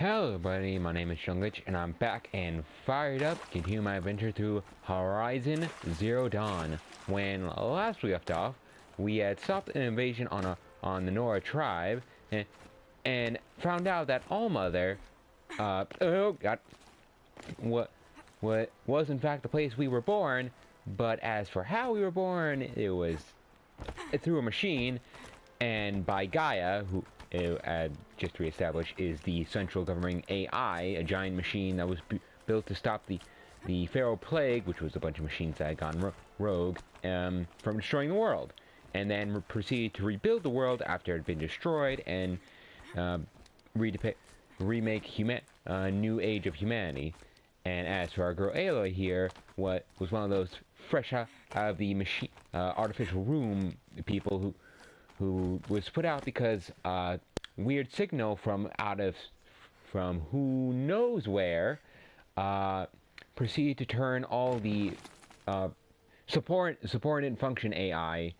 Hello everybody, my name is Sylens, and I'm back and fired up to continue my adventure through Horizon Zero Dawn. When last we left off, we had stopped an invasion on the Nora tribe, and found out that Allmother, what was in fact the place we were born, but as for how we were born, it was through a machine, and by Gaia, who just to reestablish, is the central governing AI, a giant machine that was built to stop the Pharaoh Plague, which was a bunch of machines that had gone rogue, from destroying the world, and then proceeded to rebuild the world after it had been destroyed, and remake new age of humanity. And as for our girl Aloy here, what was one of those fresh out of the machine, artificial room people who was put out because weird signal from who knows where proceeded to turn all the subordinate function AI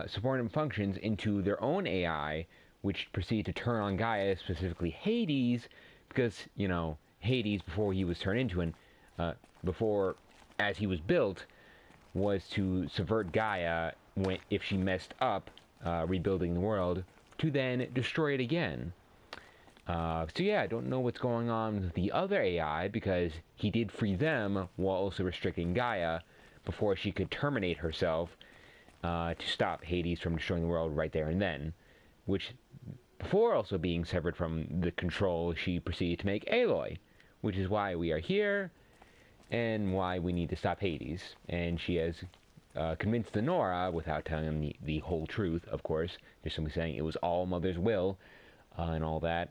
subordinate functions into their own AI, which proceeded to turn on Gaia, specifically Hades, because you know Hades, before he was turned into before as he was built, was to subvert Gaia if she messed up rebuilding the world, to then destroy it again. So yeah, I don't know what's going on with the other AI, because he did free them while also restricting Gaia before she could terminate herself to stop Hades from destroying the world right there and then, which before also being severed from the control, she proceeded to make Aloy, which is why we are here and why we need to stop Hades. And she has convinced the Nora, without telling them the whole truth, of course, just simply saying it was Allmother's will and all that,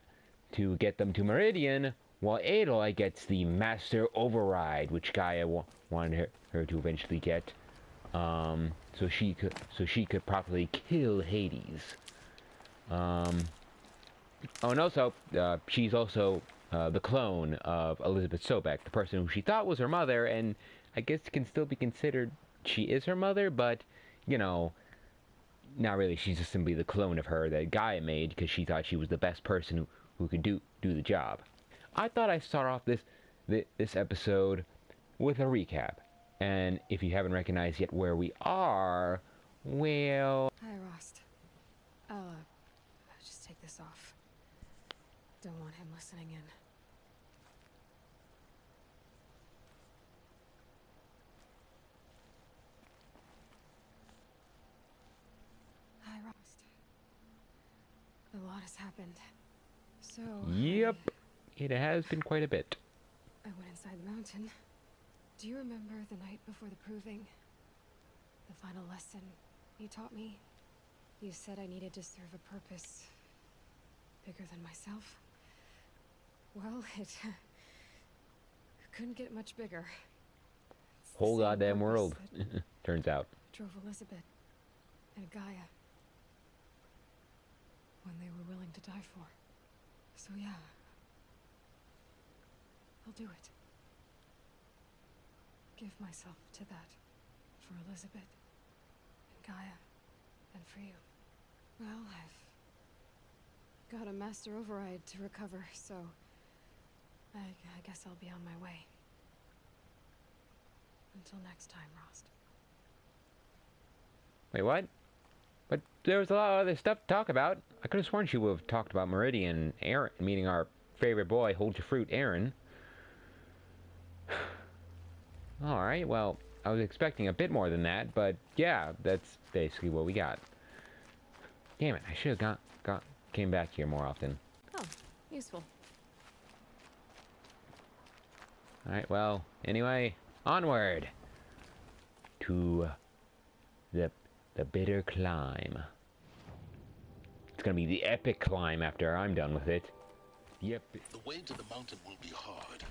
to get them to Meridian, while Aloy gets the Master Override, which Gaia wanted her to eventually get, so she could properly kill Hades. Oh, and also, she's also the clone of Elizabeth Sobek, the person who she thought was her mother, and I guess can still be considered she is her mother, but, you know, not really. She's just simply the clone of her that Gaia made because she thought she was the best person who could do the job. I thought I'd start off this episode with a recap, and if you haven't recognized yet where we are, well... Hi, Rost. I'll just take this off. Don't want him listening in. Hi, Rost. A lot has happened. So... Yep, it has been quite a bit. I went inside the mountain. Do you remember the night before the proving? The final lesson you taught me? You said I needed to serve a purpose bigger than myself. Well, it couldn't get much bigger. Whole goddamn world, turns out. Drove Elizabeth and Gaia when they were willing to die for. So yeah, I'll do it. Give myself to that for Elizabeth and Gaia and for you. Well, I've got a Master Override to recover, so I guess I'll be on my way. Until next time, Rost. Wait, what? But there was a lot of other stuff to talk about. I could have sworn she would have talked about Meridian and Aaron, meeting our favorite boy, Hold Your Fruit, Aaron. Alright, well, I was expecting a bit more than that, but yeah, that's basically what we got. Damn it, I should have came back here more often. Oh, useful. Alright, well, anyway, onward to the bitter climb. It's gonna be the epic climb after I'm done with it. Yep. The way to the mountain will be hard.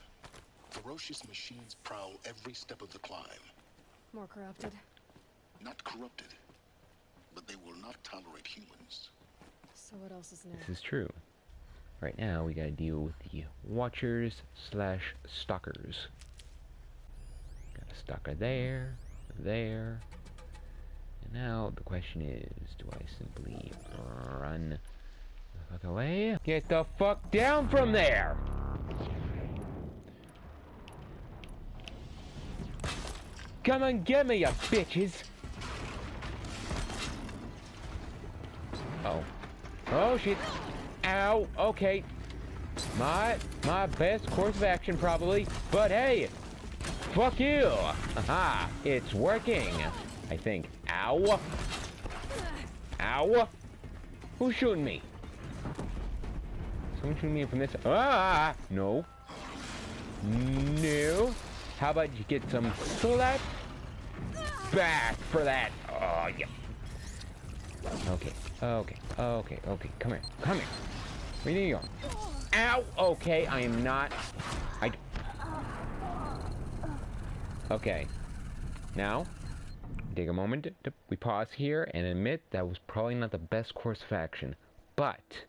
Ferocious machines prowl every step of the climb. More corrupted? Not corrupted, but they will not tolerate humans. So what else is new? This is true. Right now, we gotta deal with the Watchers/Stalkers. Got a stalker there, there. And now the question is, do I simply run Fuck away. Get the fuck down from there! Come and get me, you bitches! Oh. Oh, shit. Ow. Okay. My best course of action, probably. But hey! Fuck you! Aha! It's working! I think. Ow! Ow! Who's shooting me? Someone shooting me from this. Ah! No. No. How about you get some slap back for that? Oh, yeah. Okay. Okay. Okay. Okay. Come here. Come here. Where are you going? Ow! Okay, I am not. Okay. Now, take a moment. We pause here and admit that was probably not the best course of action. But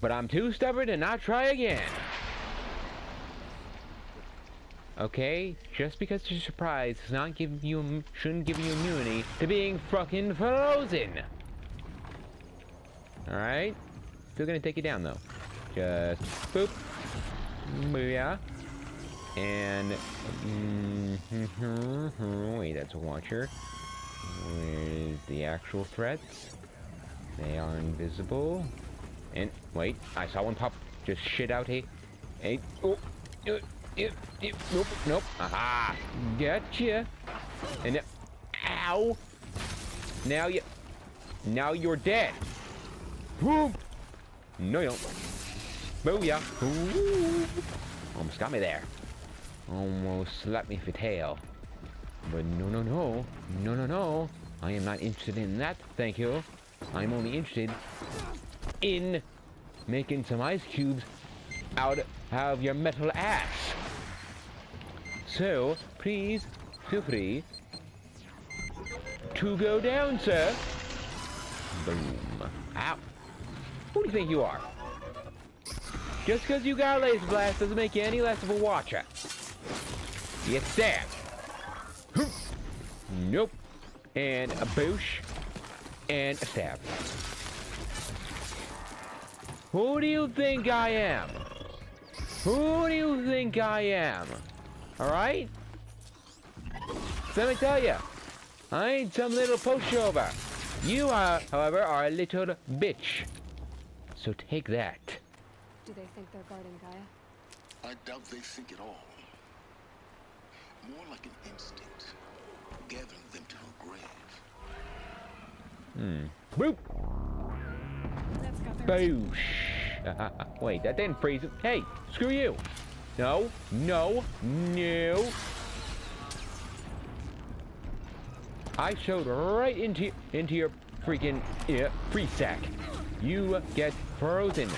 I'm too stubborn to not try again. Okay, just because you're surprised does not give you, shouldn't give you immunity to being fucking frozen. Alright? Still gonna take you down though. Just boop. Booyah. And wait, that's a watcher. Where's the actual threats? They are invisible. And wait, I saw one pop just shit out. Hey, oh, nope, nope. Aha, gotcha. And ow. Now you're dead. Boom. No, you don't. Booyah. Ooh. Almost got me there. Almost slapped me for tail. But no. I am not interested in that, thank you. I'm only interested in making some ice cubes out of your metal ass. So, please, feel free to go down, sir. Boom. Ow. Who do you think you are? Just because you got a laser blast doesn't make you any less of a watcher. You get stabbed. Nope. And a boosh. And a stab. Who do you think I am? Who do you think I am? Alright? So let me tell you, I ain't some little pushover. You, however, are a little bitch. So take that. Do they think they're guarding Gaia? I doubt they think at all. More like an instinct, gathering them to her grave. Boop! That's got their Boosh! Wait, that didn't freeze him. Hey, screw you! No. I showed right into your freaking free sack. You get frozen.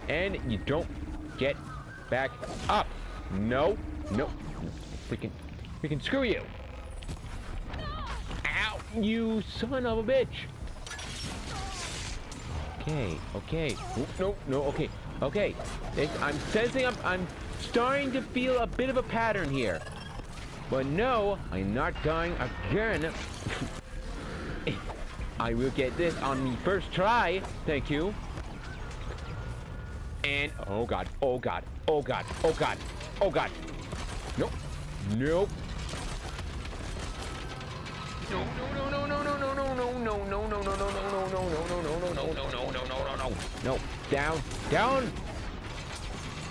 And you don't get back up. No. Freaking screw you. Ow, you son of a bitch. Okay. No, okay. I'm sensing, I'm starting to feel a bit of a pattern here. But no, I'm not dying again. I will get this on me first try. Thank you. And oh god. Nope. No.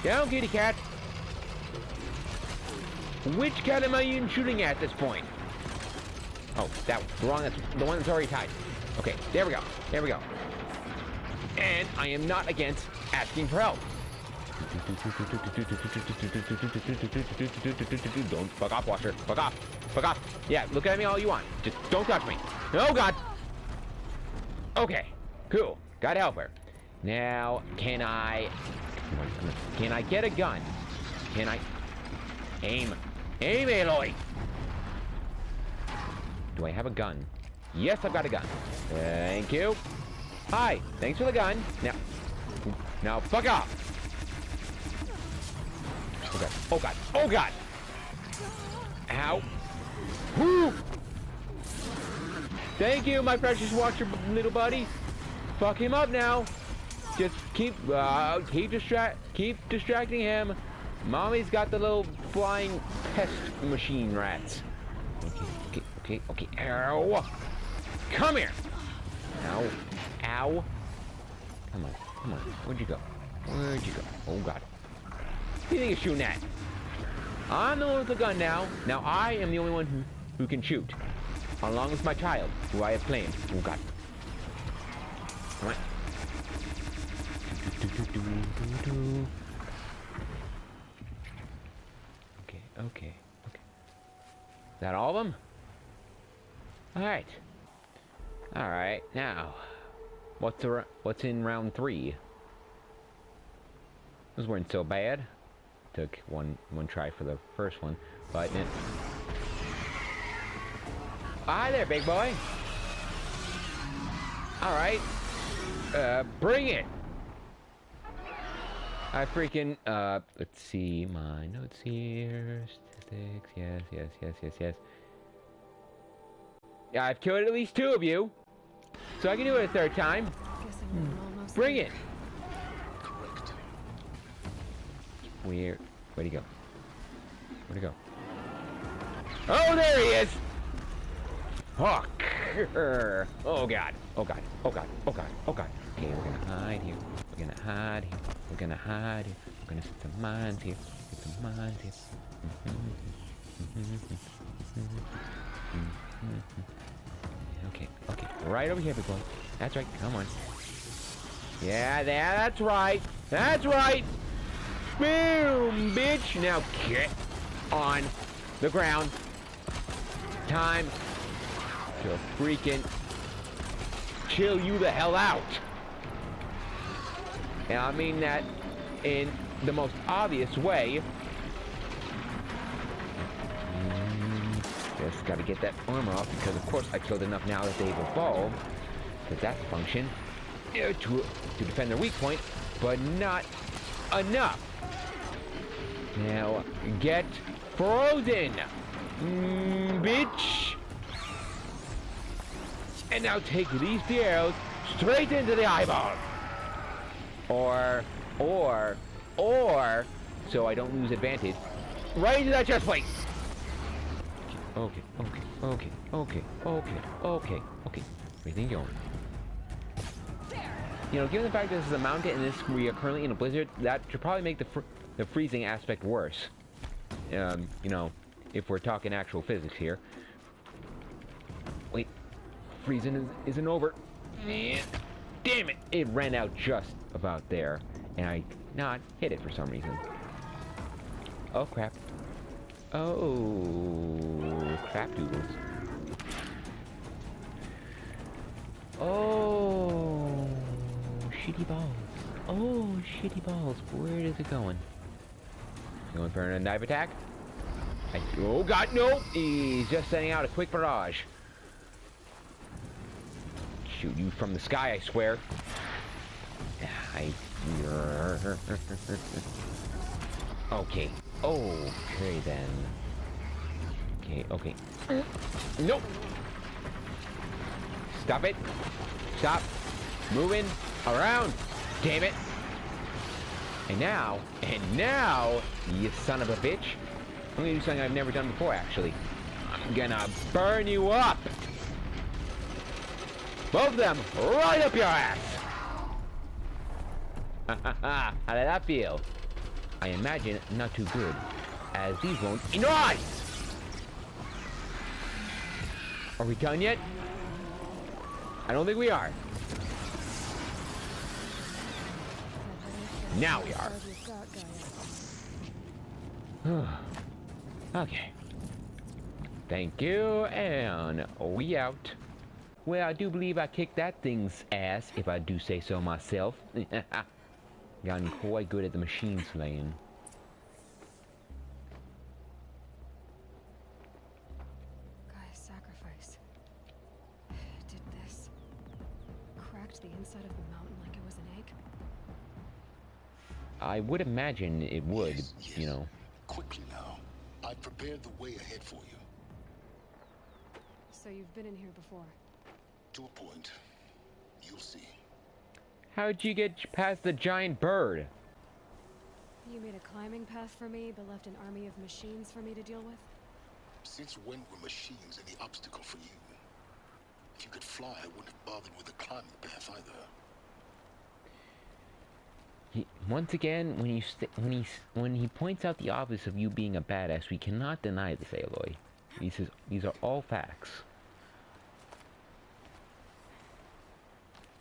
Down, kitty cat. Which cat am I even shooting at this point? Oh, that was wrong. That's the one that's already tied. Okay, there we go. And I am not against asking for help. Don't fuck off, Watcher. Fuck off. Yeah, look at me all you want. Just don't touch me. Oh god. Okay, cool. Got helper. Now, can I get a gun? Can I aim, Aloy? Do I have a gun? Yes, I've got a gun. Thank you. Hi, thanks for the gun. Now fuck off. Oh god. Ow. Woo. Thank you, my precious watcher little buddy. Fuck him up now. Just keep distracting him. Mommy's got the little flying pest machine rats. Okay. Ow! Come here. Ow. Come on. Where'd you go? Oh God. What do you think you're shooting at? I'm the one with the gun now. Now I am the only one who can shoot. Along with my child, who I have claimed. Oh God. Come on. Okay. Is that all of them? Alright, now, what's in round 3? Those weren't so bad. Took one try for the first one, but hi there, big boy. Alright, bring it. I freaking, let's see my notes here. Statistics, yes. Yeah, I've killed at least 2 of you. So I can do it a 3rd time. Bring it. Correct. Where'd he go? Oh, there he is! Oh, God. Okay, we're gonna hide here. We're gonna set some mines here. Okay. Right over here, big boy. That's right. Come on. Yeah, that's right. Boom, bitch. Now get on the ground. Time to freaking chill you the hell out. And I mean that in the most obvious way. Just gotta get that armor off because of course I killed enough now that they've evolved. Because that's the function. To defend their weak point, but not enough. Now get frozen, bitch. And now take these arrows straight into the eyeball. Or, so I don't lose advantage, right into that chest plate. Okay. Everything going. You know, given the fact that this is a mountain and we are currently in a blizzard, that should probably make the freezing aspect worse. You know, if we're talking actual physics here. Wait, freezing isn't over. Man, damn it! It ran out just about there, and I not hit it for some reason. Oh crap! Oh crap doodles! Oh shitty balls! Oh shitty balls! Where is it going? Going for a knife attack? Oh god, no! He's just sending out a quick barrage. Shoot you from the sky, I swear. Okay. Okay then. Okay. Nope. Stop it. Stop moving around. Damn it. And now, you son of a bitch. I'm gonna do something I've never done before, actually. I'm gonna burn you up. Both of them right up your ass. How did that feel? I imagine not too good, as these won't. Nice! Are we done yet? I don't think we are. Now we are. Okay. Thank you, and we out. Well, I do believe I kicked that thing's ass, if I do say so myself. Gotten quite good at the machine slaying. Guy's sacrifice. Did this. Cracked the inside of the mountain like it was an egg. I would imagine it would, Yes. you know. Quickly now. I've prepared the way ahead for you. So you've been in here before? To a point. You'll see. How'd you get past the giant bird? You made a climbing path for me, but left an army of machines for me to deal with? Since when were machines any obstacle for you? If you could fly, I wouldn't have bothered with the climbing path either. Once again, when he points out the obvious of you being a badass, we cannot deny this, Aloy. These are all facts.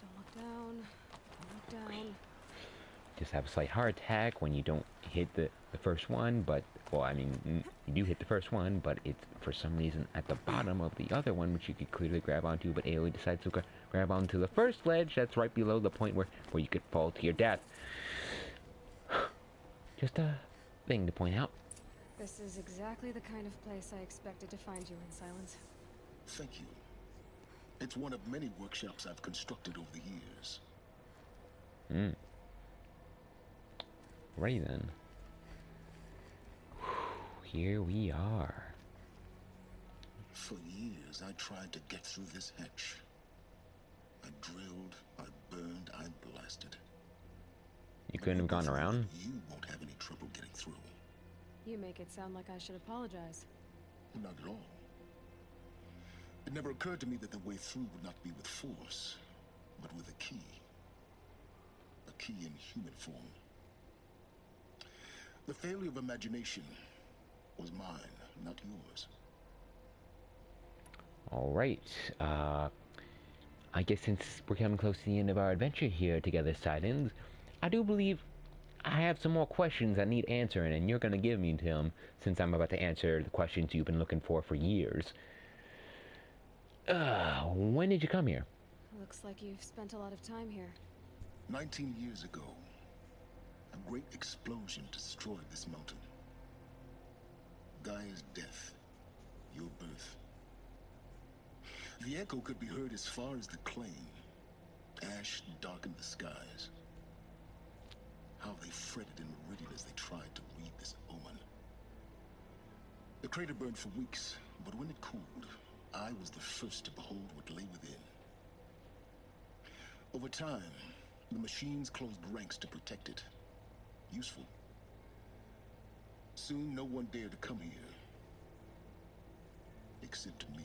Don't look down. Don't look down. Just have a slight heart attack when you don't hit the first one, but, well, I mean, you do hit the first one, but it's for some reason at the bottom of the other one, which you could clearly grab onto, but Aloy decides to grab onto the first ledge that's right below the point where you could fall to your death. Just a thing to point out. This is exactly the kind of place I expected to find you in, Sylens. Thank you. It's one of many workshops I've constructed over the years. Right then. Here we are. For years, I tried to get through this hatch. I drilled, I burned, I blasted. You couldn't have gone around? You won't have any trouble getting through. You make it sound like I should apologize. Not at all. It never occurred to me that the way through would not be with force, but with a key. A key in human form. The failure of imagination was mine, not yours. Alright, I guess since we're coming close to the end of our adventure here together, Sylens, I do believe I have some more questions that need answering, and you're gonna give me to them, since I'm about to answer the questions you've been looking for years. When did you come here? Looks like you've spent a lot of time here. 19 years ago, a great explosion destroyed this mountain. Gaia's death, your birth. The echo could be heard as far as the claim. Ash darkened the skies. How they fretted in meridian as they tried to read this omen. The crater burned for weeks, but when it cooled, I was the first to behold what lay within. Over time, the machines closed ranks to protect it. Useful. Soon, no one dared to come here. Except me.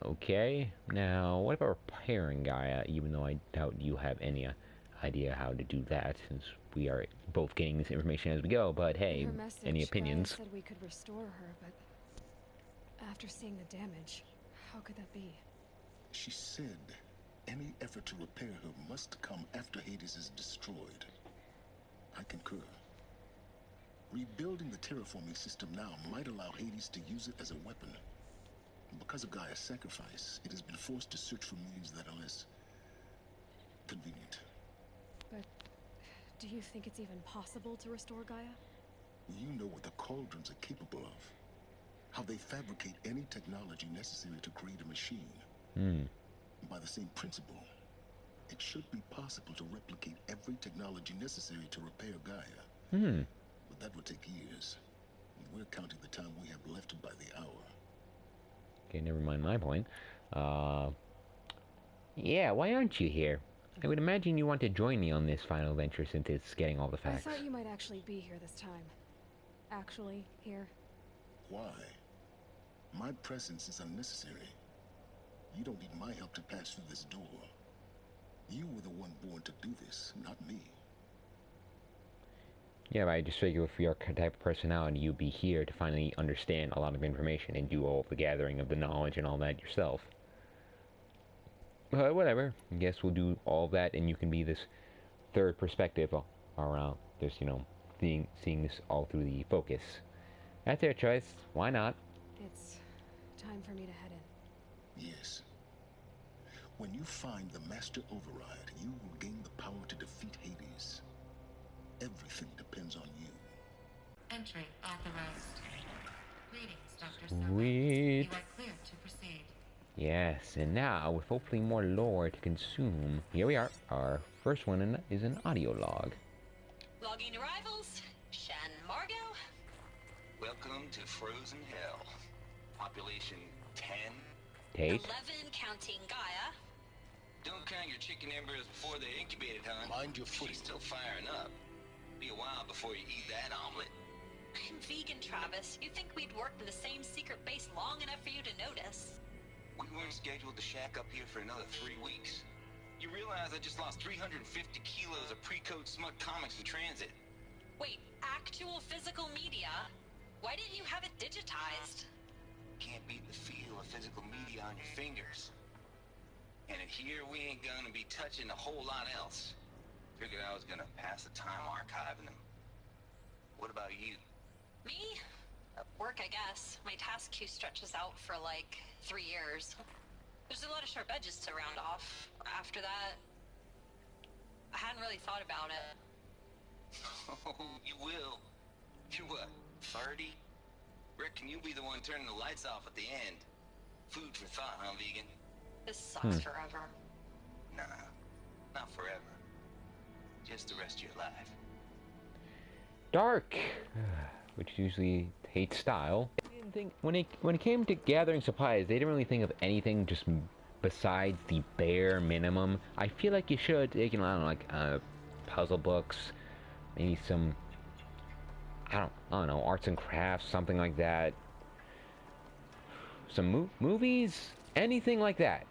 Okay, now what about repairing Gaia, even though I doubt you have any idea how to do that, since we are both getting this information as we go, but hey, Her message, any opinions? Gaia said we could restore her, but after seeing the damage, how could that be? She said any effort to repair her must come after Hades is destroyed. I concur. Rebuilding the terraforming system now might allow Hades to use it as a weapon. Because of Gaia's sacrifice, it has been forced to search for means that are less convenient. But do you think it's even possible to restore Gaia? You know what the Cauldrons are capable of. How they fabricate any technology necessary to create a machine. By the same principle, it should be possible to replicate every technology necessary to repair Gaia. But that would take years. And we're counting the time we have left by the hour. Okay, never mind my point. Yeah, why aren't you here? I would imagine you want to join me on this final venture since it's getting all the facts. I thought you might actually be here this time. Actually, here. Why? My presence is unnecessary. You don't need my help to pass through this door. You were the one born to do this, not me. Yeah, but I just figure with your type of personality, you'd be here to finally understand a lot of information and do all the gathering of the knowledge and all that yourself. But whatever, I guess we'll do all that and you can be this third perspective around this, you know, seeing this all through the focus. That's their choice, why not? It's time for me to head in. Yes. When you find the Master Override, you will gain the power to defeat Hades. Everything depends on you. Entry authorized. Greetings, Dr. Sylens. Sweet. You are clear to proceed. Yes, and now, with hopefully more lore to consume, here we are. Our first one is an audio log. Logging arrivals. Shan Margot. Welcome to Frozen Hell. Population 10. Tate. 11 counting Gaia. Don't count your chicken embryos before they're incubated, hon. Mind your She's footing. still firing up. Be a while before you eat that omelet. I'm vegan, Travis. You think we'd worked in the same secret base long enough for you to notice? We weren't scheduled to shack up here for another 3 weeks. You realize I just lost 350 kilos of pre-code smut comics in transit. Wait, actual physical media? Why didn't you have it digitized? Can't beat the feel of physical media on your fingers. And here we ain't gonna be touching a whole lot else. Figured I was gonna pass the time archiving them. What about you? Me? Work, I guess. My task queue stretches out for like 3 years. There's a lot of sharp edges to round off. After that, I hadn't really thought about it. Oh, you will. You're what, 30? Reckon you'll be the one turning the lights off at the end. Food for thought, huh, vegan? This sucks forever. Nah, not forever. Just the rest of your life. Dark, which usually hates style. I didn't think when it came to gathering supplies, they didn't really think of anything just besides the bare minimum. I feel like you should have taken, I don't know, like puzzle books, maybe some, I don't know, arts and crafts, something like that. Some movies, anything like that.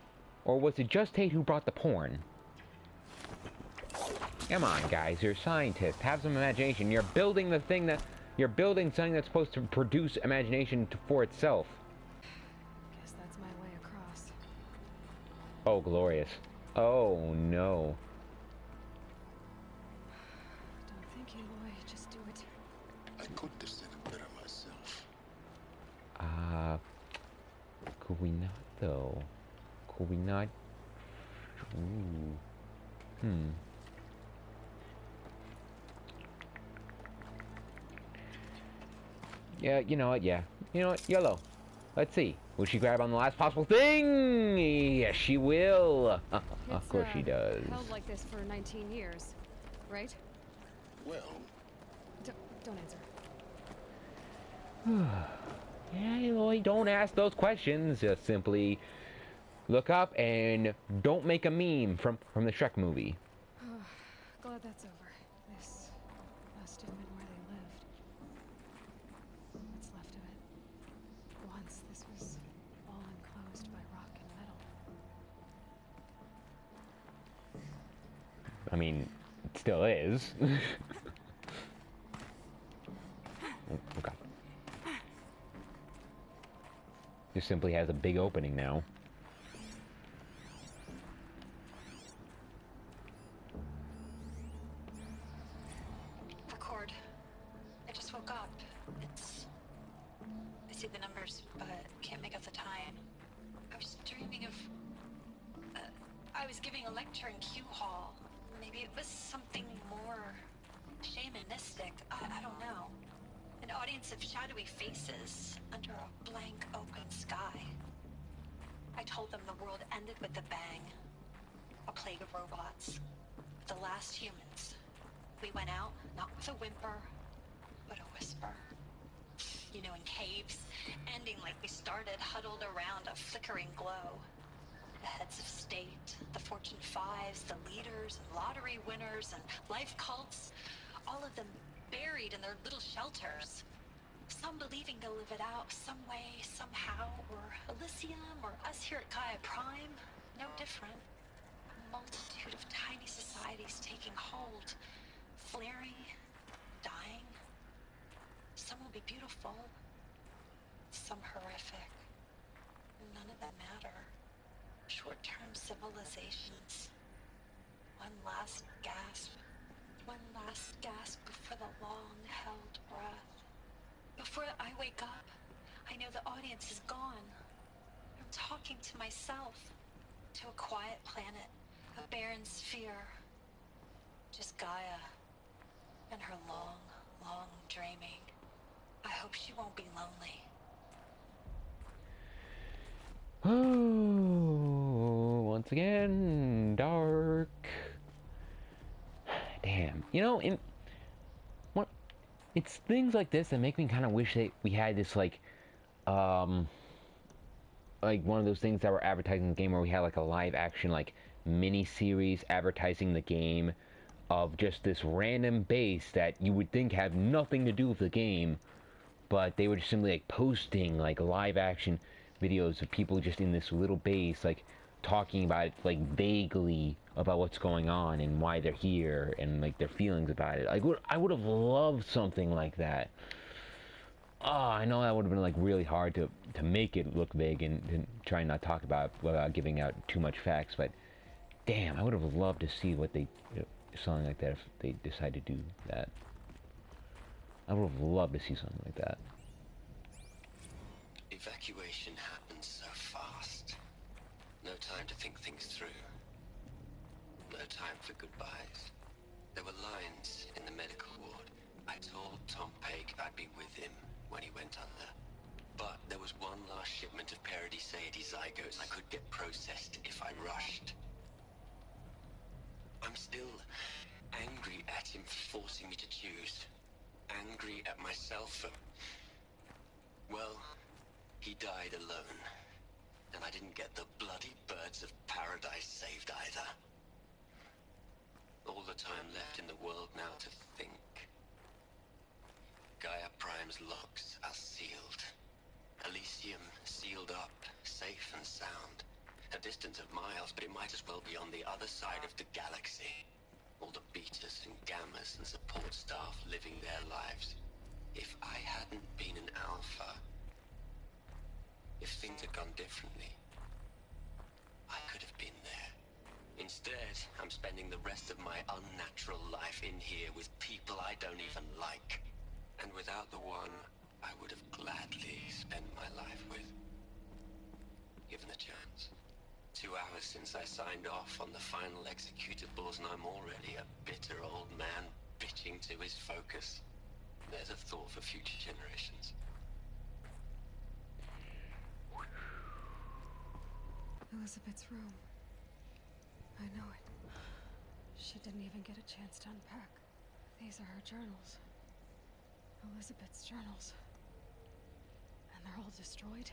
Or was it just Tate who brought the porn? Come on, guys, you're scientists. Have some imagination. You're building the thing that... You're building something that's supposed to produce imagination for itself. Guess that's my way across. Oh, glorious. Oh, no. Don't think, Aloy. Just do it. I could have said it better myself. Could we not, though? Could we not... Ooh. Yeah, you know what, yeah. You know what, YOLO. Let's see. Will she grab on the last possible thing? Yes, she will. Of course she does. Held like this for 19 years, right? Well, Don't answer. Yeah, Eloy, don't ask those questions. Just simply look up and don't make a meme from the Shrek movie. Glad that's over. This must have been where they lived. What's left of it. Once this was all enclosed by rock and metal. I mean, it still is. Oh, God. Just simply has a big opening now. Record. I just woke up. I see the numbers, but can't make out the time. I was dreaming of... I was giving a lecture in Q Hall. Maybe it was something more shamanistic. I don't know. An audience of shadowy faces under a blank open sky. I told them the world ended with a bang. A plague of robots. The last humans. We went out, not with a whimper, but a whisper. You know, in caves, ending like we started, huddled around a flickering glow. The heads of state, the Fortune 5s, the leaders, and lottery winners, and life cults, all of them buried in their little shelters. Some believing they'll live it out some way, somehow, or Elysium, or us here at Gaia Prime, no different. A multitude of tiny societies taking hold, flaring, dying. Some will be beautiful, some horrific. None of them matter. Short-term civilizations. One last gasp. One last gasp before the long-held breath. Before I wake up, I know the audience is gone. I'm talking to myself. To a quiet planet. A barren sphere. Just Gaia. And her long, long dreaming. I hope she won't be lonely. Oh, once again, dark. Damn. You know, it's things like this that make me kind of wish that we had this, like one of those things that were advertising in the game where we had, like, a live action, like, mini-series advertising the game of just this random base that you would think have nothing to do with the game, but they were just simply like posting like live action videos of people just in this little base, like talking about it, like vaguely about what's going on and why they're here and like their feelings about it. Like I would have loved something like that. Oh, I know that would have been like really hard to make it look vague and try and not talk about without giving out too much facts, but damn, I would have loved to see what they, something like that if they decide to do that. I would have loved to see something like that. Evacuation happened so fast. No time to think things through. No time for goodbyes. There were lines in the medical ward. I told Tom Pake I'd be with him when he went under. But there was one last shipment of Paradiseidae zygotes I could get processed if I rushed. I'm still angry at him for forcing me to choose. Angry at myself for... well, he died alone. And I didn't get the bloody birds of paradise saved either. All the time left in the world now to think. Gaia Prime's locks are sealed. Elysium sealed up, safe and sound. A distance of miles, but it might as well be on the other side of the galaxy. All the betas and gammas and support staff living their lives. If I hadn't been an alpha, if things had gone differently, I could have been there. Instead, I'm spending the rest of my unnatural life in here with people I don't even like. And without the one I would have gladly spent my life with. Given the chance. 2 hours since I signed off on the final executables and I'm already a bitter old man bitching to his focus. There's a thought for future generations. Elizabeth's room. I know it. She didn't even get a chance to unpack. These are her journals. Elizabeth's journals. And they're all destroyed?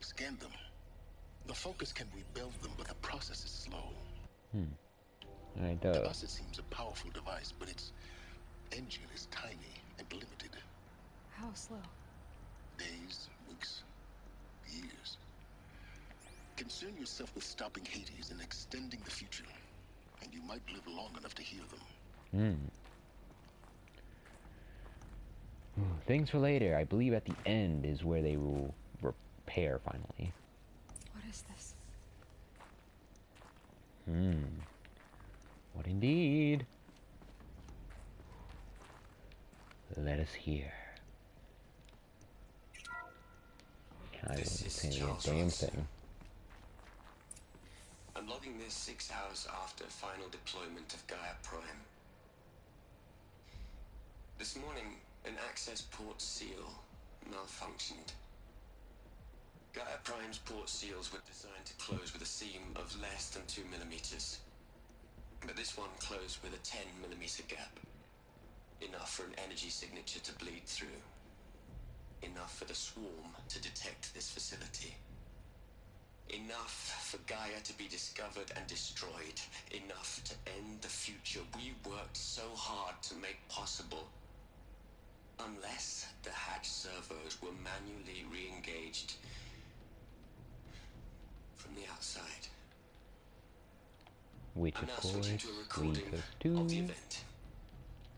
Scan them. The Focus can rebuild them, but the process is slow. Alright, To us it seems a powerful device, but its engine is tiny and limited. How slow? Days, weeks, years. Concern yourself with stopping Hades and extending the future, and you might live long enough to hear them. Things for later. I believe at the end is where they will repair finally. What is this? What indeed? Let us hear. I don't This is say a Charles damn Ronson. thing. I'm logging this 6 hours after final deployment of Gaia Prime. This morning, an access port seal malfunctioned. Gaia Prime's port seals were designed to close with a seam of less than 2 millimeters. But this one closed with a 10 millimeter gap. Enough for an energy signature to bleed through. Enough for the swarm to detect this facility. Enough for Gaia to be discovered and destroyed. Enough to end the future we worked so hard to make possible. Unless the hatch servos were manually re-engaged from the outside. Which I'm of now course switching to a recording leads us of the to event.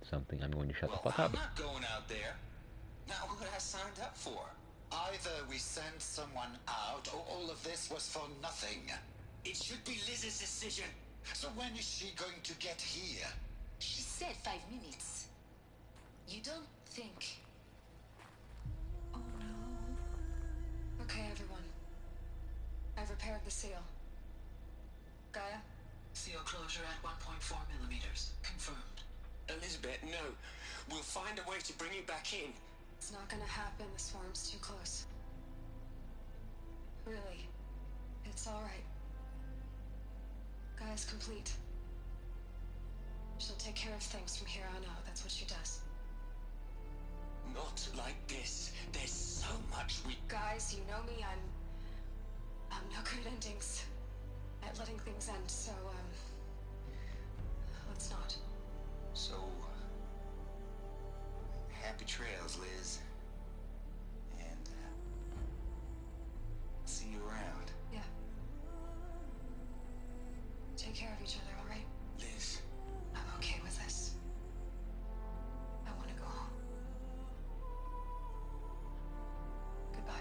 something I'm going to shut the Well, fuck I'm up. not going out there. Now, what I signed up for? Either we send someone out, or all of this was for nothing. It should be Liz's decision. So when is she going to get here? She said 5 minutes. You don't think... Oh no. Okay, everyone. I've repaired the seal. Gaia? Seal closure at 1.4 millimeters. Confirmed. Elizabeth, no. We'll find a way to bring you back in. It's not gonna happen. The swarm's too close. Really. It's alright. Gaia's complete. She'll take care of things from here on out. That's what she does. Not like this. There's so much we... Guys, you know me. I'm no good at endings. At letting things end, so, Happy trails, Liz. And see you around. Yeah. Take care of each other, all right? Liz. I'm okay with this. I want to go home. Goodbye.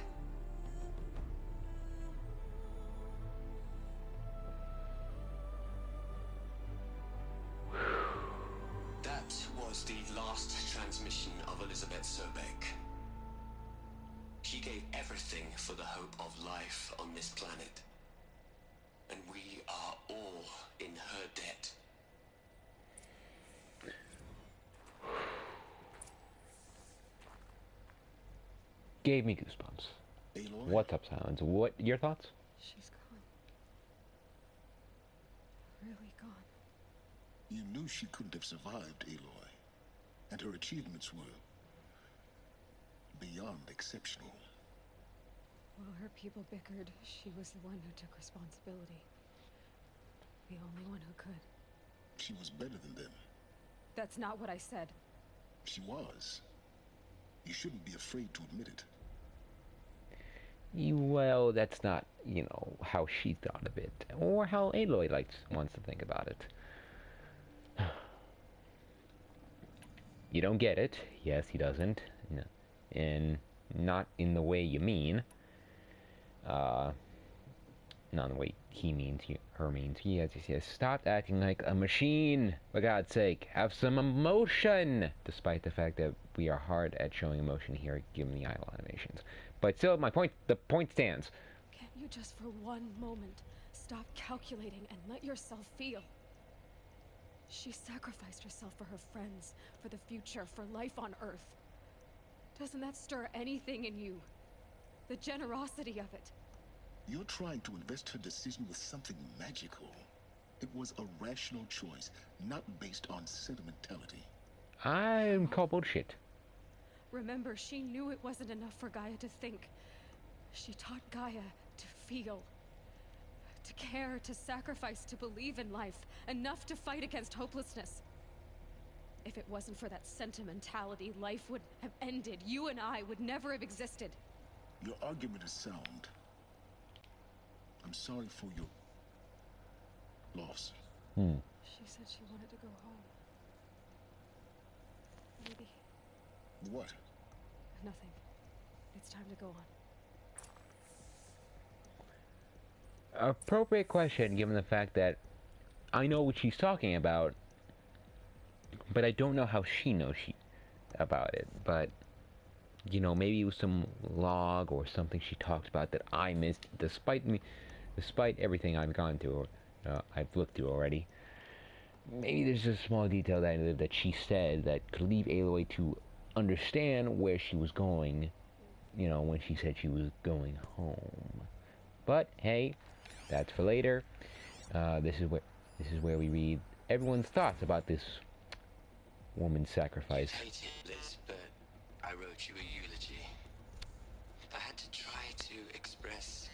That was the last transmission of Elizabeth Sobek. She gave everything for the hope of life on this planet. And we are all in her debt. Gave me goosebumps. Aloy? What's up, Sylens? What your thoughts? She's gone. Really gone. You knew she couldn't have survived, Aloy. And her achievements were beyond exceptional. While her people bickered, she was the one who took responsibility. The only one who could. She was better than them. That's not what I said. She was. You shouldn't be afraid to admit it. Well, that's not, how she thought of it, or how Aloy wants to think about it. You don't get it. Yes, he doesn't. No. And not in the way you mean. Not in the way he means, her means. Yes. Stop acting like a machine. For God's sake, have some emotion. Despite the fact that we are hard at showing emotion here, given the eyeball animations. But still, the point stands. Can't you just for one moment stop calculating and let yourself feel? She sacrificed herself for her friends, for the future, for life on Earth. Doesn't that stir anything in you? The generosity of it. You're trying to invest her decision with something magical. It was a rational choice, not based on sentimentality. I'm called bullshit. Remember, she knew it wasn't enough for Gaia to think. She taught Gaia to feel. To care, to sacrifice, to believe in life. Enough to fight against hopelessness. If it wasn't for that sentimentality, life would have ended. You and I would never have existed. Your argument is sound. I'm sorry for your loss. She said she wanted to go home. Maybe. What? Nothing. It's time to go on. Appropriate question, given the fact that I know what she's talking about, but I don't know how she knows about it. But maybe it was some log or something she talked about that I missed, despite everything I've gone through, I've looked through already. Maybe there's a small detail that she said that could leave Aloy to understand where she was going, when she said she was going home. But hey, that's for later. This is where we read everyone's thoughts about this woman's sacrifice. I hate it, Liz, but I wrote you a eulogy. I had to try to express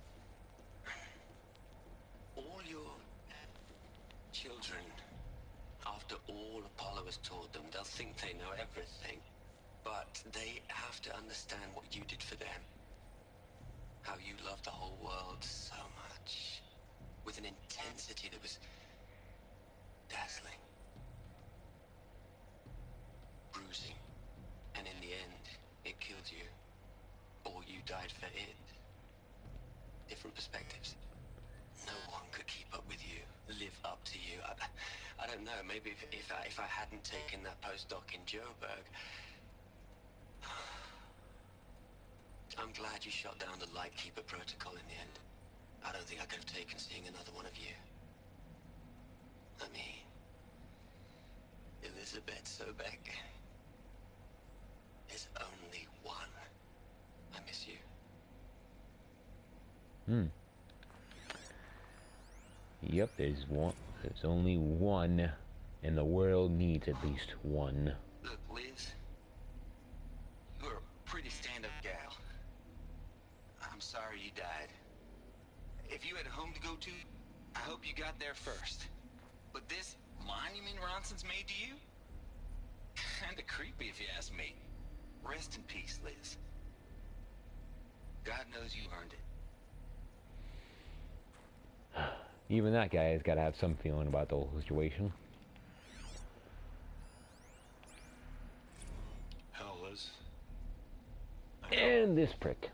all your children. After all Apollo has taught them, they'll think they know everything. But they have to understand what you did for them. How you loved the whole world so much. With an intensity that was dazzling. Bruising. And in the end, it killed you. Or you died for it. Different perspectives. No one could keep up with you, live up to you. I don't know, maybe if I hadn't taken that postdoc in Joburg, I'm glad you shot down the Lightkeeper protocol in the end. I don't think I could have taken seeing another one of you. I mean, Elizabeth Sobek. There's only one. I miss you. Yep, there's one. There's only one, and the world needs at least one. Look, Liz, you're a pretty stand-up gal. I'm sorry you died. If you had a home to go to, I hope you got there first. But this monument Ronson's made to you? Kinda creepy if you ask me. Rest in peace, Liz. God knows you earned it. Even that guy has got to have some feeling about the whole situation. Hell, Liz. And this prick.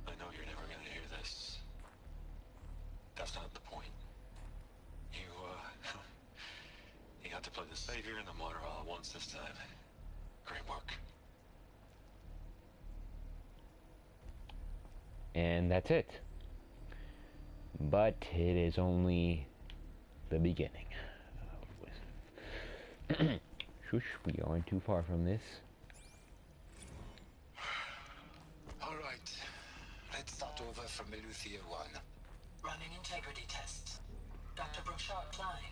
I know you're never gonna hear this. That's not the point. You, you got to play the savior and the martyr all at once this time. Great work. And that's it. But it is only the beginning. Shush, we aren't too far from this. All right. Let's start over from Eleuthia 1. Running integrity tests. Dr. Brochard Klein.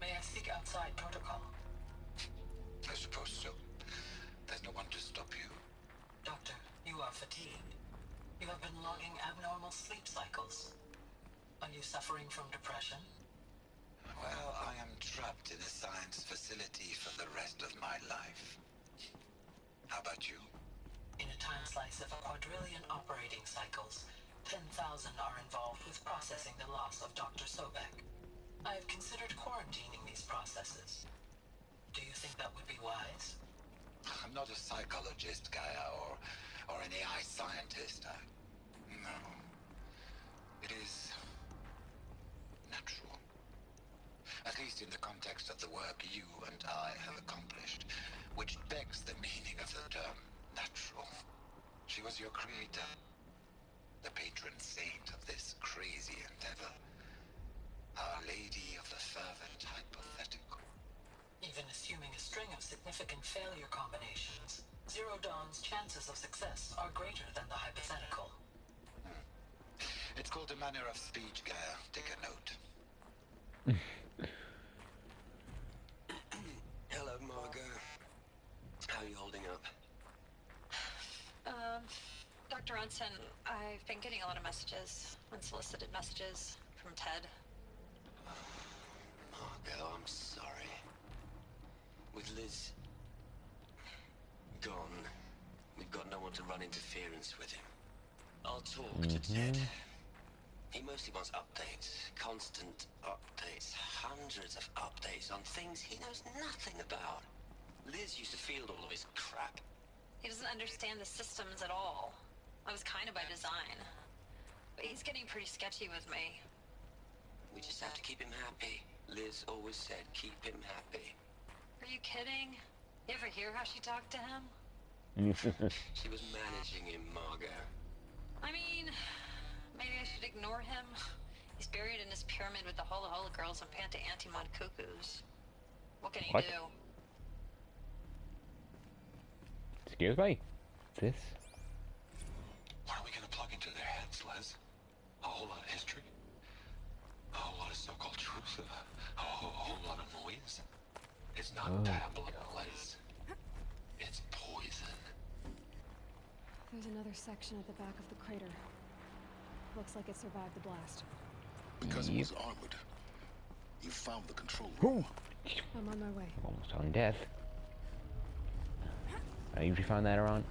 May I speak outside protocol? I suppose so. There's no one to stop you. Doctor, you are fatigued. You have been logging abnormal sleep cycles. Are you suffering from depression? Well, I am trapped in a science facility for the rest of my life. How about you? In a time slice of a quadrillion operating cycles, 10,000 are involved with processing the loss of Dr. Sobek. I have considered quarantining these processes. Do you think that would be wise? I'm not a psychologist, Gaia, or an AI scientist. No. It is natural. At least in the context of the work you and I have accomplished, which begs the meaning of the term natural. She was your creator, the patron saint of this crazy endeavor, Our Lady of the Fervent Hypothetical. Even assuming a string of significant failure combinations, Zero Dawn's chances of success are greater than the hypothetical. It's called a manner of speech, Gaia. Take a note. Hello, Margot. How are you holding up? Dr. Ronson, I've been getting a lot of messages, unsolicited messages from Ted. Margot, I'm sorry. With Liz gone, we've got no one to run interference with him. I'll talk to Ted. He mostly wants updates, constant updates, hundreds of updates on things he knows nothing about. Liz used to field all of his crap. He doesn't understand the systems at all. That was kind of by design. But he's getting pretty sketchy with me. We just have to keep him happy. Liz always said, keep him happy. Are you kidding? You ever hear how she talked to him? She was managing him, Margot. I mean, maybe I should ignore him. He's buried in his pyramid with the Hola Hola girls and Panta Antimod cuckoos. What can he do? Excuse me? This? What are we gonna plug into their heads, Les? A whole lot of history? A whole lot of so-called truth? A whole lot of noise? It's not tablet, Les. It's poison. There's another section at the back of the crater. Looks like it survived the blast. Because it was armored. You found the control room. I'm on my way. Almost on death. I usually find that around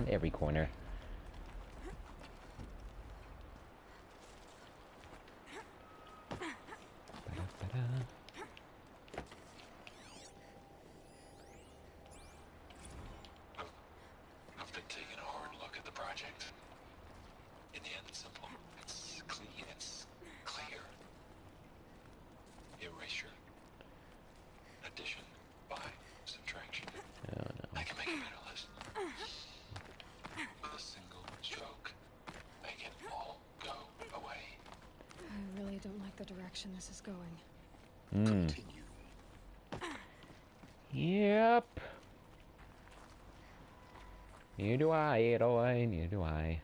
every corner. I've been taking a hard look at the project. In the end, it's simple. It's clean. It's clear. Erasure. Addition. By. Subtraction. Oh, no. I can make a better list. With a single stroke. Make it all go away. I really don't like the direction this is going. Continue. Yep. Neither do I, neither do I.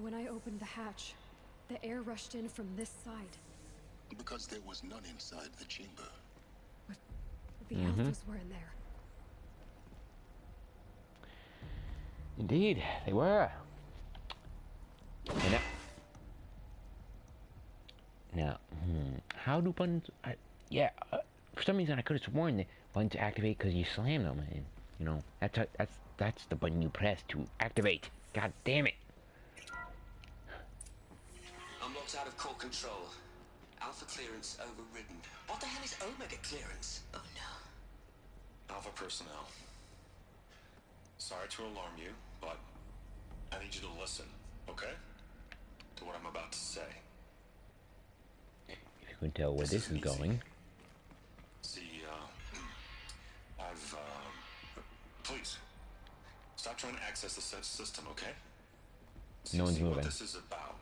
When I opened the hatch, the air rushed in from this side. Because there was none inside the chamber. But the alphas were in there. Indeed, they were. And now, how do buttons? For some reason I could have sworn that buttons activate because you slam them, and you know that's the button you press to activate. God damn it! I'm locked out of core control. Alpha clearance overridden. What the hell is Omega clearance? Oh no. Alpha personnel. Sorry to alarm you, but I need you to listen, okay? To what I'm about to say. If you can tell where this is going. See, please, stop trying to access the system, okay? No one's moving. What this is about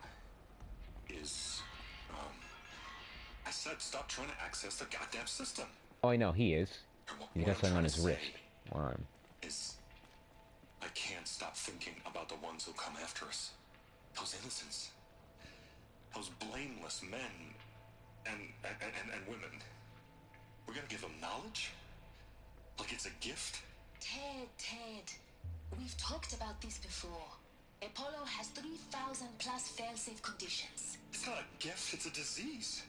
is, I said stop trying to access the goddamn system. Oh, I know, he is. He's got something on his wrist. Or arm. I can't stop thinking about the ones who come after us. Those innocents. Those blameless men and women. We're gonna give them knowledge? Like it's a gift? Ted. We've talked about this before. Apollo has 3,000 plus fail-safe conditions. It's not a gift, it's a disease.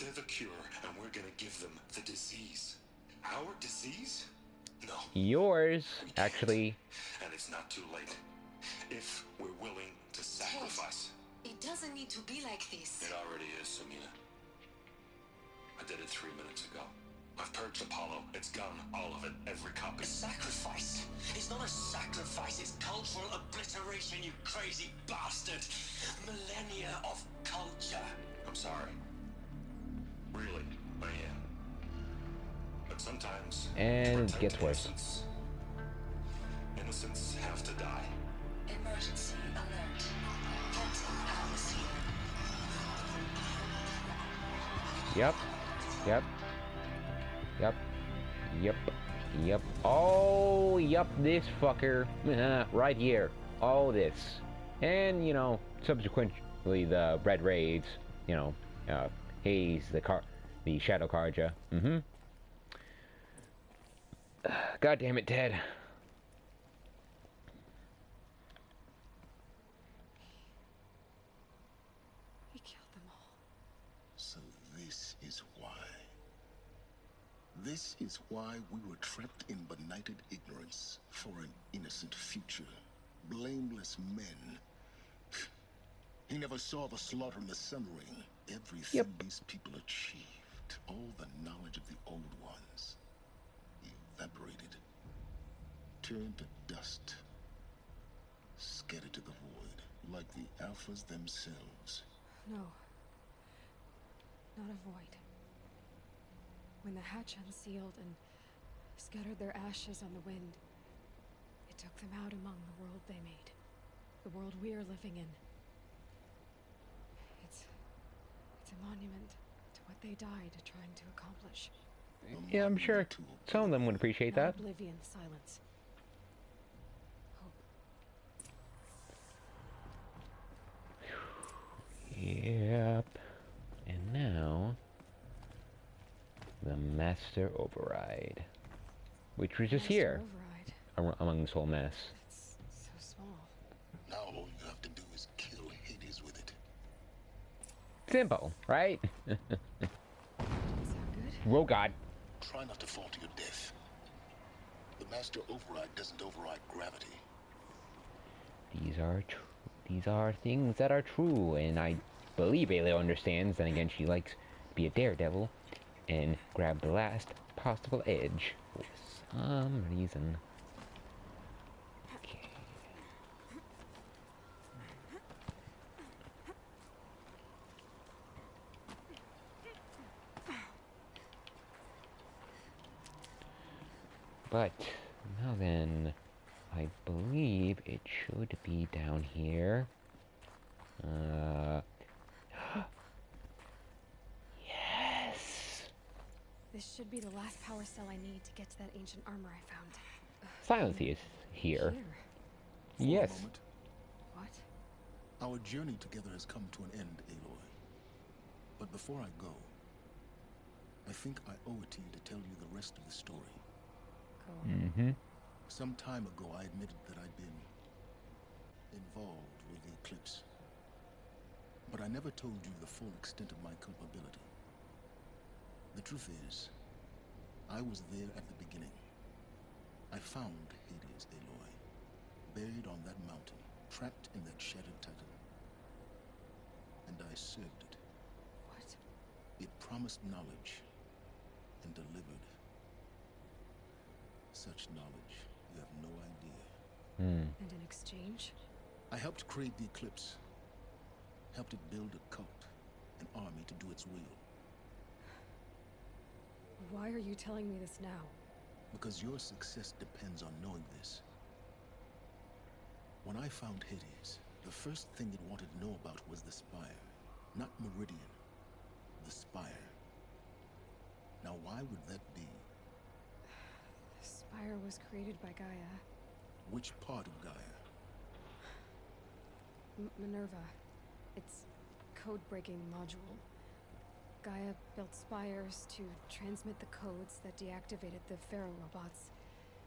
They're the cure, and we're gonna give them the disease. Our disease? No. Yours, actually. And it's not too late. If we're willing to sacrifice. Ted, it doesn't need to be like this. It already is, Samina. I did it 3 minutes ago. I've purged Apollo. It's gone. All of it. Every copy. A sacrifice? It's not a sacrifice, it's cultural obliteration, you crazy bastard! Millennia of culture. I'm sorry. Really, I am. But sometimes... And it gets worse. Innocents have to die. Emergency alert. Captain Alice here. Yep. Oh, yup, this fucker. Right here. All this. And, you know, subsequently the Red Raids, you know, Haze, the Shadow Carja. God damn it, Ted. He killed them all. So this is why. This is why we were trapped in benighted ignorance for an innocent future. Blameless men. He never saw the slaughter in the Sun Ring. Everything these people achieved, all the knowledge of the old ones, evaporated, turned to dust, scattered to the void, like the Alphas themselves. No. Not a void. When the hatch unsealed and scattered their ashes on the wind, it took them out among the world they made. The world we're living in. It's a monument to what they died trying to accomplish. Yeah, I'm sure some of them would appreciate that. Oblivion, silence. Hope. Yep. And now, the Master Override, which was just here, among this whole mess. It's so small. Now all you have to do is kill Hades with it. Simple, right? Sound good? Oh God. Try not to fall to your death. The Master Override doesn't override gravity. These are things that are true, and I believe Aelio understands. Then again, she likes to be a daredevil and grab the last possible edge for some reason. Okay. But now then, I believe it should be down here. Yes! This should be the last power cell I need to get to that ancient armor I found. Sylens is here. Yes. What? Our journey together has come to an end, Aloy. But before I go, I think I owe it to you to tell you the rest of the story. Go on. Mm-hmm. Some time ago, I admitted that I'd been involved with the eclipse. But I never told you the full extent of my culpability. The truth is, I was there at the beginning. I found Hades, Aloy, buried on that mountain, trapped in that shattered titan. And I served it. What? It promised knowledge and delivered such knowledge you have no idea. And in exchange? I helped create the eclipse. Helped it build a cult, an army to do its will. Why are you telling me this now? Because your success depends on knowing this. When I found Hades, the first thing it wanted to know about was the Spire. Not Meridian. The Spire. Now why would that be? The Spire was created by Gaia. Which part of Gaia? Minerva. It's code-breaking module. Gaia built spires to transmit the codes that deactivated the Pharaoh robots,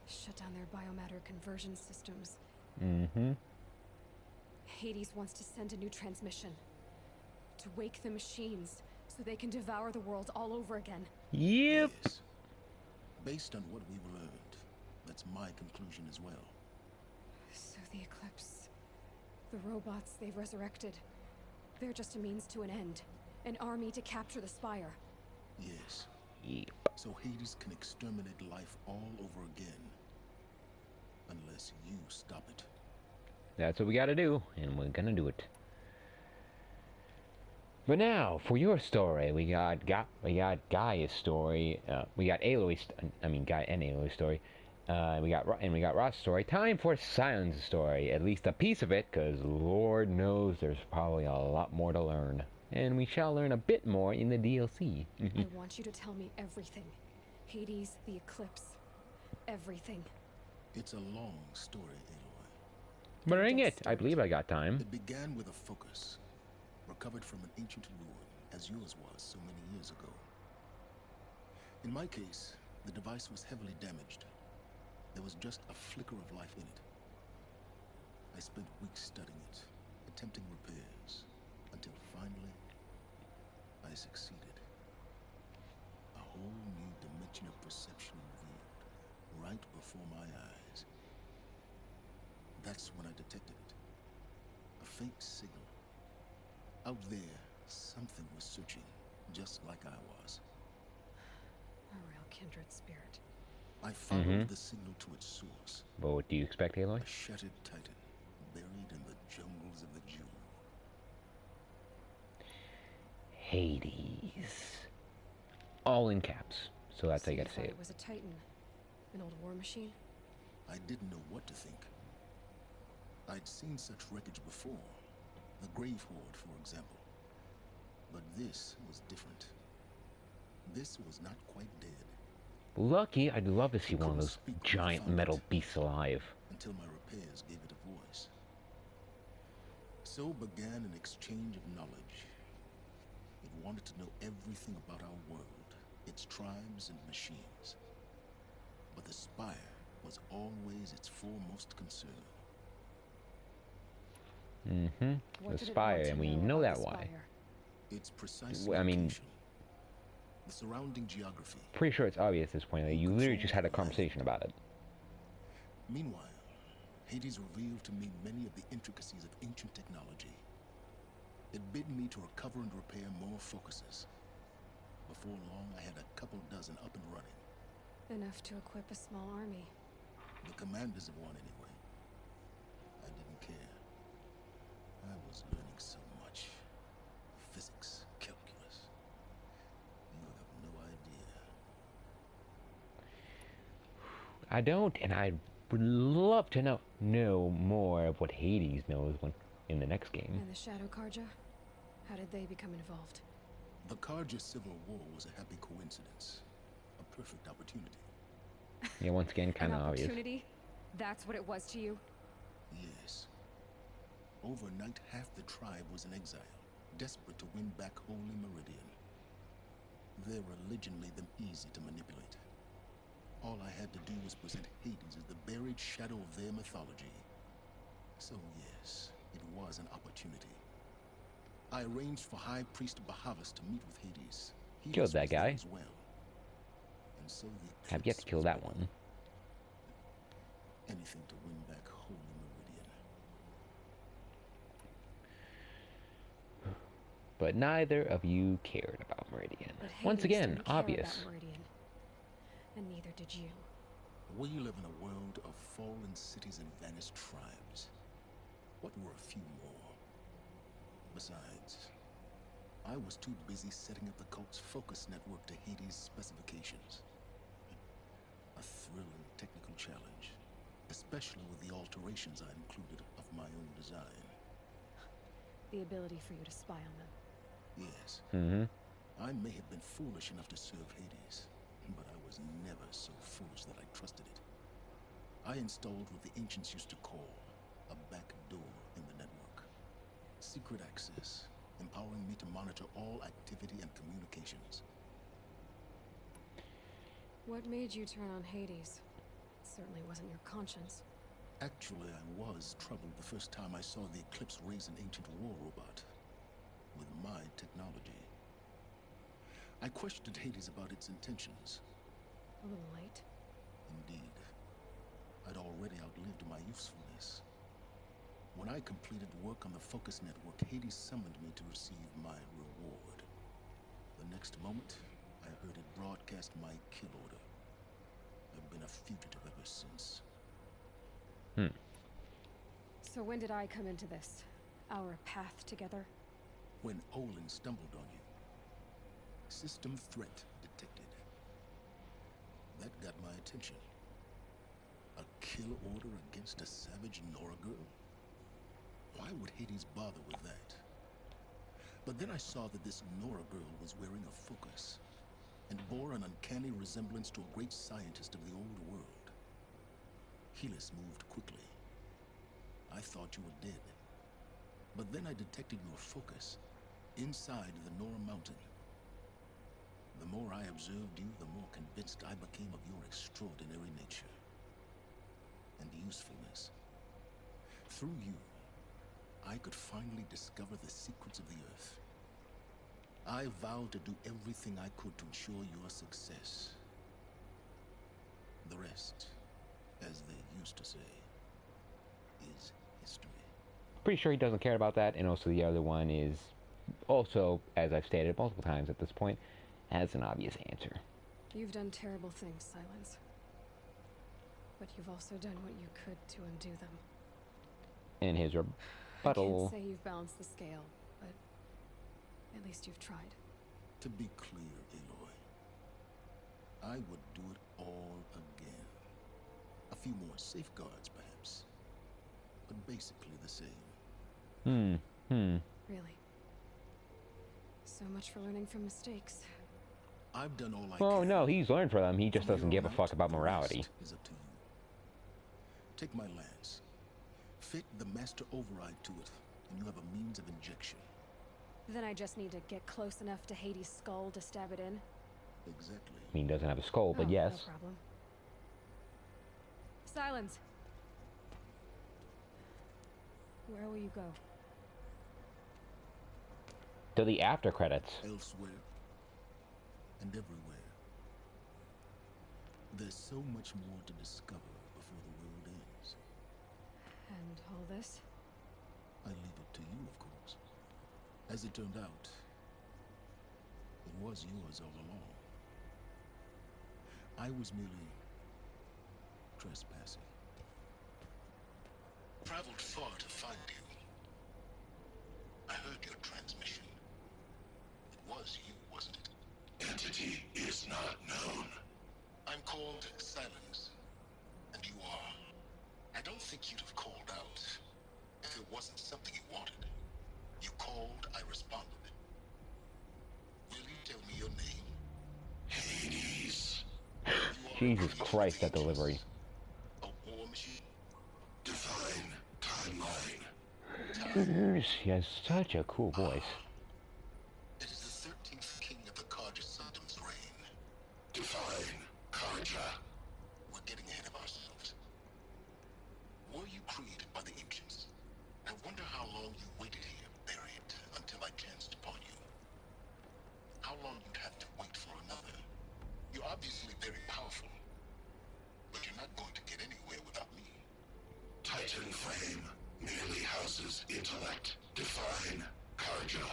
shut down their biomatter conversion systems. Mm-hmm. Hades wants to send a new transmission to wake the machines so they can devour the world all over again. Yep. Yes. Based on what we've learned, that's my conclusion as well. So the Eclipse, the robots they've resurrected, they're just a means to an end. An army to capture the Spire. Yes. Yep. So Hades can exterminate life all over again. Unless you stop it. That's what we gotta do, and we're gonna do it. But now, for your story, we got Gaia's story. We got Aloy's. Guy and Aloy's story. We got Ross's story. Time for Sylens' story. At least a piece of it, because Lord knows there's probably a lot more to learn. And we shall learn a bit more in the DLC. I want you to tell me everything. Hades, the Eclipse. Everything. It's a long story, Aloy. Bring it! I believe I got time. It began with a focus, recovered from an ancient ruin, as yours was so many years ago. In my case, the device was heavily damaged. There was just a flicker of life in it. I spent weeks studying it, attempting repairs, until finally, I succeeded. A whole new dimension of perception revealed, right before my eyes. That's when I detected it. A faint signal. Out there, something was searching, just like I was. A real kindred spirit. I followed the signal to its source. But what do you expect, Aloy? A shattered titan, buried in the jungles of the Jewel. Hades. All in caps. So that's how you gotta say it. It was a titan. An old war machine? I didn't know what to think. I'd seen such wreckage before. The Grave Horde, for example. But this was different. This was not quite dead. Lucky, I'd love to see one of those giant metal beasts alive. Until my repairs gave it a voice. So began an exchange of knowledge. It wanted to know everything about our world, its tribes and machines. But the Spire was always its foremost concern. The Spire, and we know that why. Its precise location, the surrounding geography. Pretty sure it's obvious at this point. You literally just had a conversation about it. Meanwhile, Hades revealed to me many of the intricacies of ancient technology. It bid me to recover and repair more focuses. Before long, I had a couple dozen up and running. Enough to equip a small army. The commanders of one, anyway. I didn't care. I was learning so much. Physics, calculus. You have no idea. I don't, and I would love to know more of what Hades knows in the next game. And the Shadow Karja? How did they become involved? The Karja Civil War was a happy coincidence. A perfect opportunity. Yeah, once again, kind of obvious. Opportunity? That's what it was to you? Yes. Overnight, half the tribe was in exile, desperate to win back Holy Meridian. Their religion made them easy to manipulate. All I had to do was present Hades as the buried shadow of their mythology. So yes, it was an opportunity. I arranged for High Priest Bahavas to meet with Hades. He Killed that was there guy. as well. And so the Have yet to eclipse kill was that born. one. Anything to win back Holy Meridian. But neither of you cared about Meridian. But Once Hades again, didn't care obvious. about Meridian. And neither did you. We live in a world of fallen cities and vanished tribes. What were a few more? Besides, I was too busy setting up the cult's focus network to Hades' specifications. A thrilling technical challenge, especially with the alterations I included of my own design. The ability for you to spy on them. Yes, Mm-hmm. I may have been foolish enough to serve Hades, but I was never so foolish that I trusted it. I installed what the ancients used to call a back door in the network. Secret access, empowering me to monitor all activity and communications. What made you turn on Hades? It certainly wasn't your conscience. Actually, I was troubled the first time I saw the Eclipse raise an ancient war robot with my technology. I questioned Hades about its intentions. A little late. Indeed, I'd already outlived my usefulness. When I completed work on the Focus Network, Hades summoned me to receive my reward. The next moment, I heard it broadcast my kill order. I've been a fugitive ever since. So when did I come into this? Our path together? When Olin stumbled on you. System threat detected. That got my attention. A kill order against a savage Nora girl? Why would Hades bother with that? But then I saw that this Nora girl was wearing a focus and bore an uncanny resemblance to a great scientist of the old world. Helis moved quickly. I thought you were dead. But then I detected your focus inside the Nora mountain. The more I observed you, the more convinced I became of your extraordinary nature and usefulness. Through you, I could finally discover the secrets of the Earth. I vowed to do everything I could to ensure your success. The rest, as they used to say, is history. Pretty sure he doesn't care about that, and also the other one is also, as I've stated multiple times at this point, has an obvious answer. You've done terrible things, Sylens. But you've also done what you could to undo them. In his I rebuttal, can't say you've balanced the scale, but at least you've tried. To be clear, Aloy, I would do it all again. A few more safeguards, perhaps, but basically the same. Really. So much for learning from mistakes. I've done all I Oh can. no, he's learned from them. He just From doesn't here give a on fuck out, about the morality. rest is up to you. Take my lance. Fit the master override to it, and you have a means of injection. Then I just need to get close enough to Hades' skull to stab it in. Exactly. I mean, he doesn't have a skull, but Oh, yes. no problem. Sylens! Where will you go? To the after credits. Elsewhere and everywhere. There's so much more to discover before the world ends. And all this? I leave it to you, of course. As it turned out, it was yours all along. I was merely trespassing. Traveled far to find you. I heard your transmission. It was you, wasn't it? Entity is not known. I'm called Sylens, and you are. I don't think you'd have called out if it wasn't something you wanted. You called, I responded. Will you tell me your name? Hades. You are Jesus a creature of Christ, that ancients. delivery. A war machine? Define timeline. He has such a cool voice. It is the 13th king of the Karja Symptoms reign. Define Karja. We're getting ahead of ourselves. Were you created by the ancients? I wonder how long you waited here, buried, until I chanced upon you. How long you'd have to wait for another. You're obviously very powerful, but you're not going to get anywhere without me. Titan Flame merely houses intellect. Define Karja.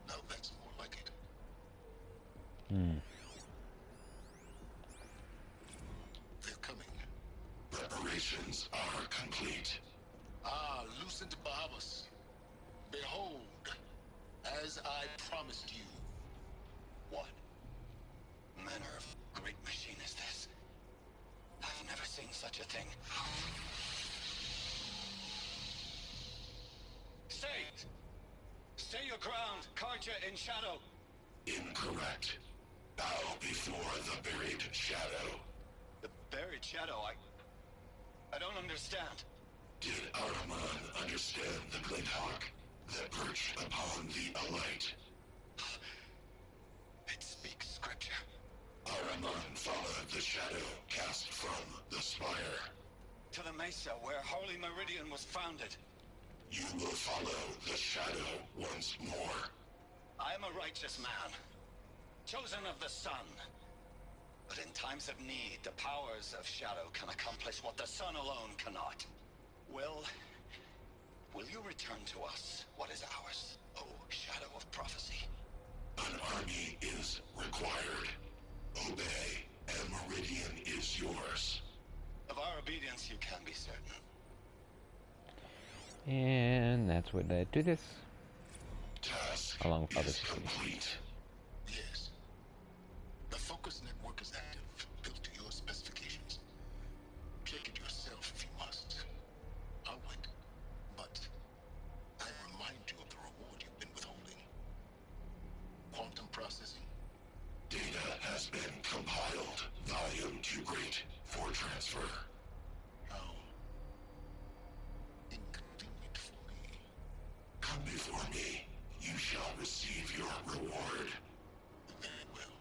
Now that's more like it. They're coming. Preparations are complete. Ah, Lucent Bahamas. Behold, as I promised you. What manner of great machine is this? I've never seen such a thing. Stay! Stay your ground, Karja in shadow! Incorrect. Bow before the buried shadow. The buried shadow, I don't understand. Did Ahriman understand the Glinthawk that perched upon the alight? It speaks scripture. Ahriman followed the shadow cast from the spire. To the mesa where Holy Meridian was founded. You will follow the shadow once more. I am a righteous man, chosen of the sun. But in times of need, the powers of shadow can accomplish what the sun alone cannot. Will you return to us what is ours, O shadow of prophecy? An army is required. Obey, and Meridian is yours. Of our obedience you can be certain. And that's what led to this, Task along with other is stories. complete. Yes. The focus network is active, built to your specifications. Check it yourself if you must. I'll wait. But I remind you of the reward you've been withholding. Quantum processing. Data has been compiled. Volume too great for transfer. How inconvenient for me. Come before me. You shall receive your reward. Very well.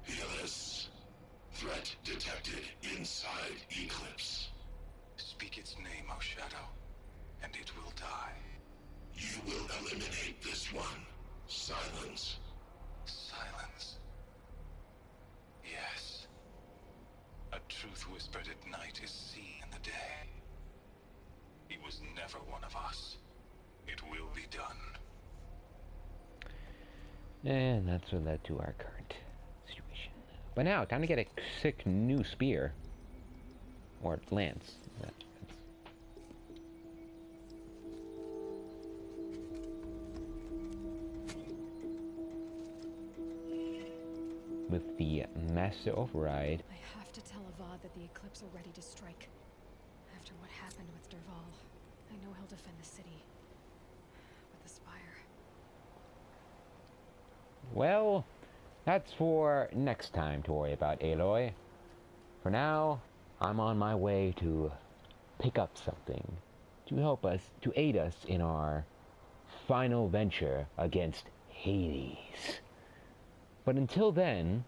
Helis. Threat detected inside Eclipse. Speak its name, O shadow, and it will die. You will eliminate this one. Sylens. Silence. Yes. A truth whispered at night is seen in the day. He was never one of us. It will be done. And that's what led to our current situation. But now, time to get a sick new spear. Or lance. With the Master Override. I have to tell Avad that the Eclipse are ready to strike. After what happened with Derval, I know he'll defend the city. But the Spire... Well, that's for next time to worry about, Aloy. For now, I'm on my way to pick up something to help us, to aid us in our final venture against Hades. But until then,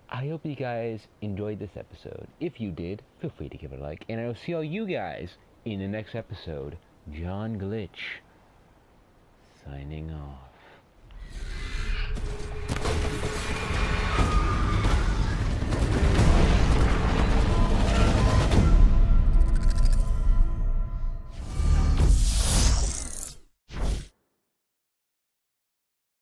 I hope you guys enjoyed this episode. If you did, feel free to give it a like, and I'll see all you guys in the next episode. John Glitch, signing off.